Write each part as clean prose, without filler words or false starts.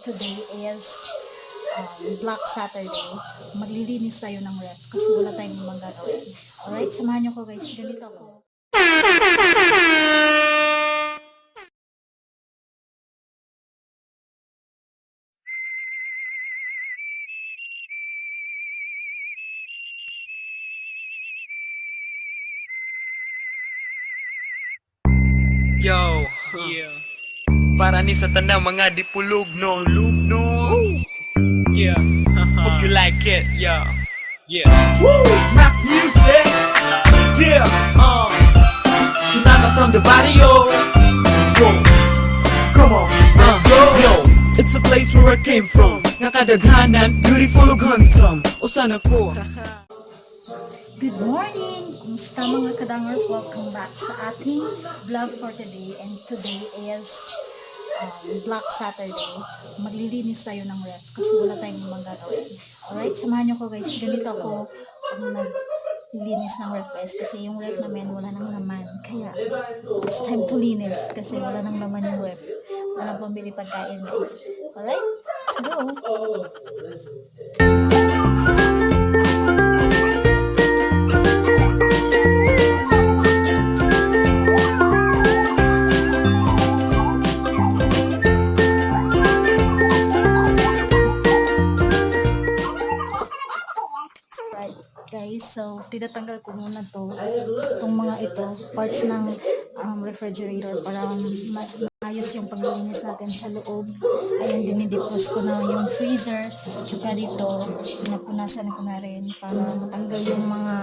today is Black Saturday. Maglilinis tayo ng ref kasi wala tayong ibang gagawin. Alright, samahan nyo ko guys. Ganito ako. Yo, yeah. Para ni sa tanang mga dipulog nos. Yeah, hope you like it, yeah. Yeah. Woo! Mac music. Yeah, Tsunami from the barrio. Whoa. Come on, let's go. Yo, it's a place where I came from. Nakadaghanan, beautiful ug handsome. Usan ako. Good morning! Kumusta mga kadangers? Welcome back sa ating vlog for today. And today is Black Saturday. Maglilinis tayo ng ref kasi wala tayong ibang gagawin. Alright, samahan nyo ko guys. Ganito ako pag naglilinis ng ref guys. Kasi yung ref namin wala nang laman. Kaya it's time to linis kasi wala nang laman yung ref. Wala nang pambili pagkain guys. Alright, let's go! Guys, so tinatanggal ko muna itong mga ito, parts ng refrigerator para maayos yung paglilinis natin sa loob. Ayan, dinidepose ko na yung freezer, tsaka dito pinapunasan ko na rin para matanggal yung mga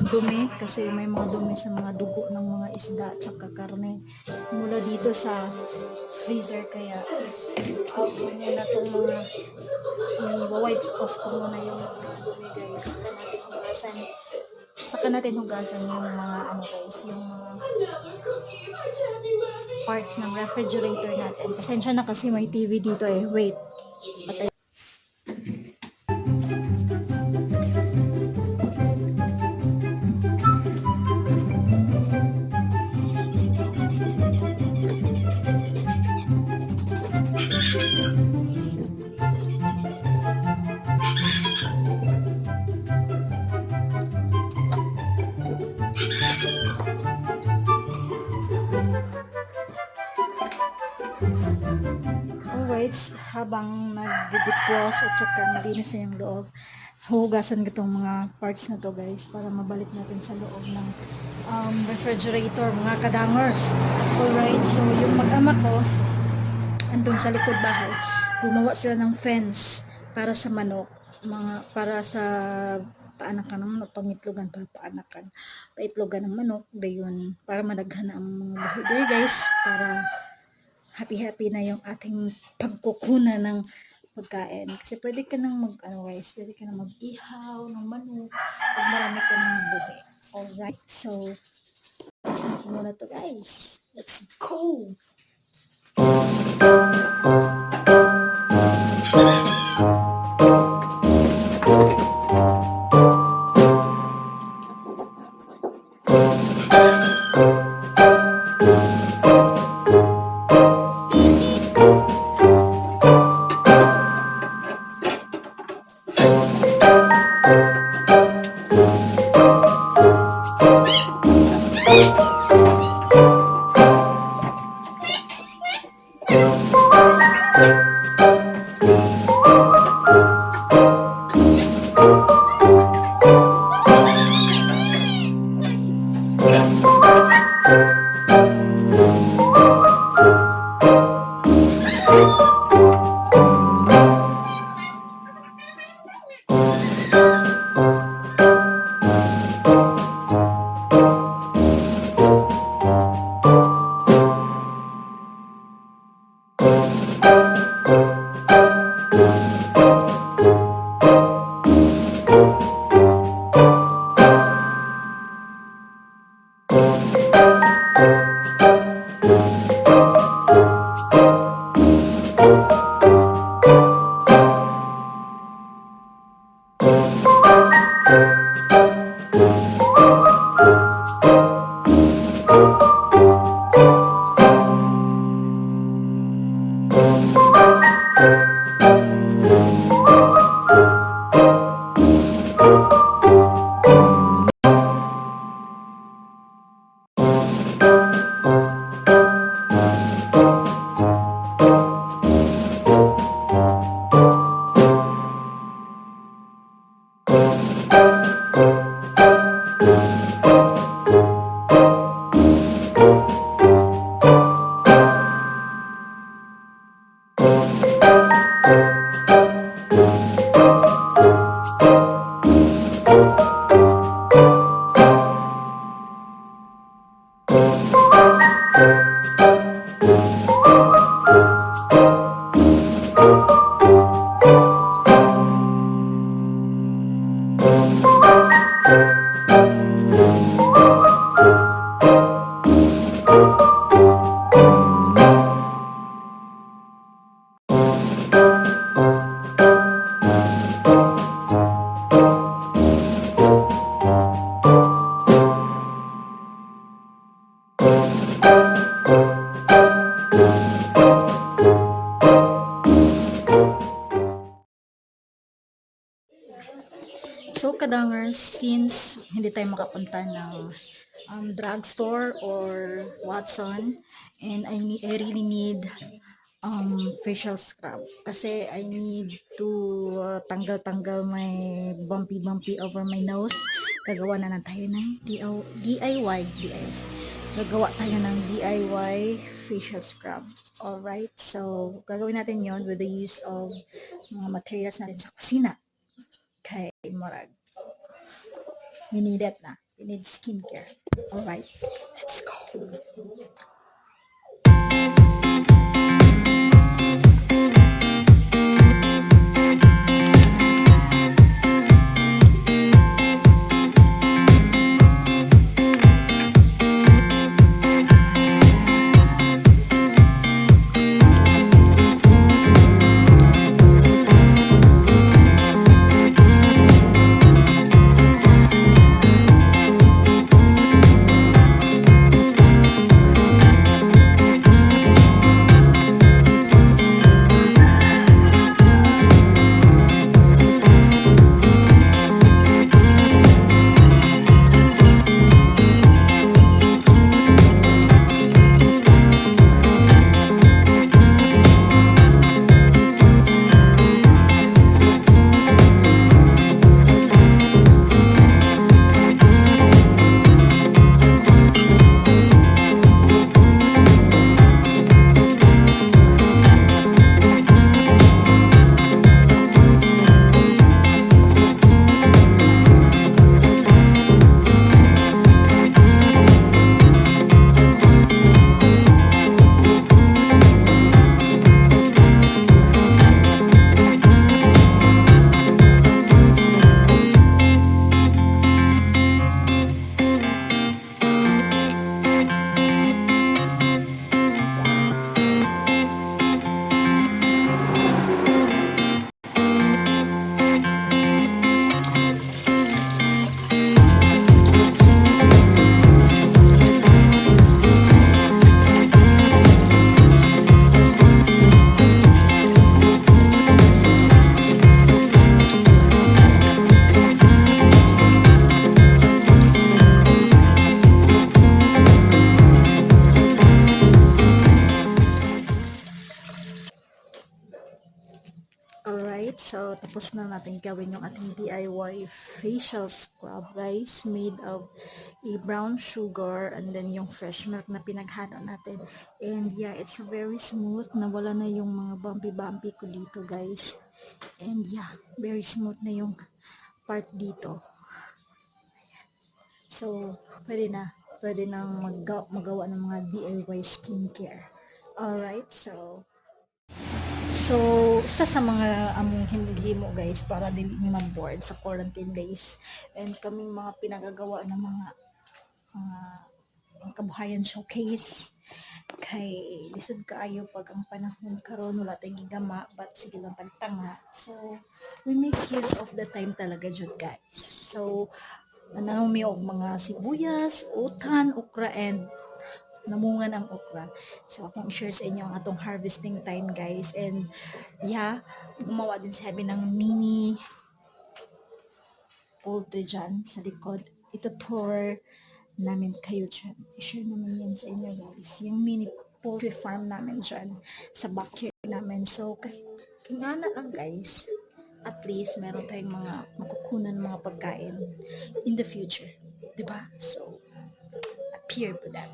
dumi kasi may mga dumi sa mga dugo ng mga isda tsaka karne mula dito sa freezer. Kaya out ko muna itong mga i-wipe off ko muna yung dumi guys. Saka natin hugasan yung mga guys, yung mga parts ng refrigerator natin. Pasensya na kasi may TV dito eh. Wait. Patay. Alright, habang nag-defrost at saka malinis na yung loob, huhugasan ko itong mga parts na to guys para mabalik natin sa loob ng refrigerator mga kadangers. Alright, so yung mag-ama ko andun sa likod bahay, gumawa sila ng fence para sa manok, para sa paanakan ng manok, pangitlogan para paanakan, paitlogan ng manok, dayon para madaghan ang mga bahay guys, para happy na yung ating pagkukuna ng pagkain. Kasi pwede ka nang pwede ka nang mag-ihaw ng manok pag marami ka ng buhi. Alright, so pasan ko muna to guys. Let's go! So, kadangers, since hindi tayo makapunta ng drugstore or Watson, and I really need facial scrub kasi I need to tanggal-tanggal my bumpy over my nose. Gagawa na tayo ng DIY. Gagawa tayo ng DIY facial scrub. Alright, so gagawin natin yon with the use of mga materials natin sa kusina. Kay Morag. We need it na. We need skincare. Alright, let's go. Alright, so tapos na natin gawin yung ating DIY facial scrub, guys, made of a brown sugar and then yung fresh milk na pinaghalo natin. And yeah, it's very smooth. Nawala na yung mga bumpy-bumpy ko dito, guys. And yeah, very smooth na yung part dito. So, pwede na magawa ng mga DIY skincare. Alright, So, isa sa mga among hinihimo, guys, para dili mi mag-board sa quarantine days. And kaming mga pinagagawa ng mga kabuhayan showcase. Kay lisod kaayo pag ang panahon karon wala tay gigama, but sige lang tagtanga. So, we make use of the time talaga jud, guys. So, nanami og mga sibuyas, utan, okra, and namungan ang okra. So akong share sa inyo ang atong harvesting time guys, and yeah, gumawa din sabi ng mini poultry dyan sa likod. Ito tour namin kayo dyan. I-share namin yan sa inyo guys. Yung mini poultry farm namin dyan sa backyard namin. So kahit nga na lang guys, at least meron tayong mga makukunan mga pagkain in the future. Diba? So, appear po that.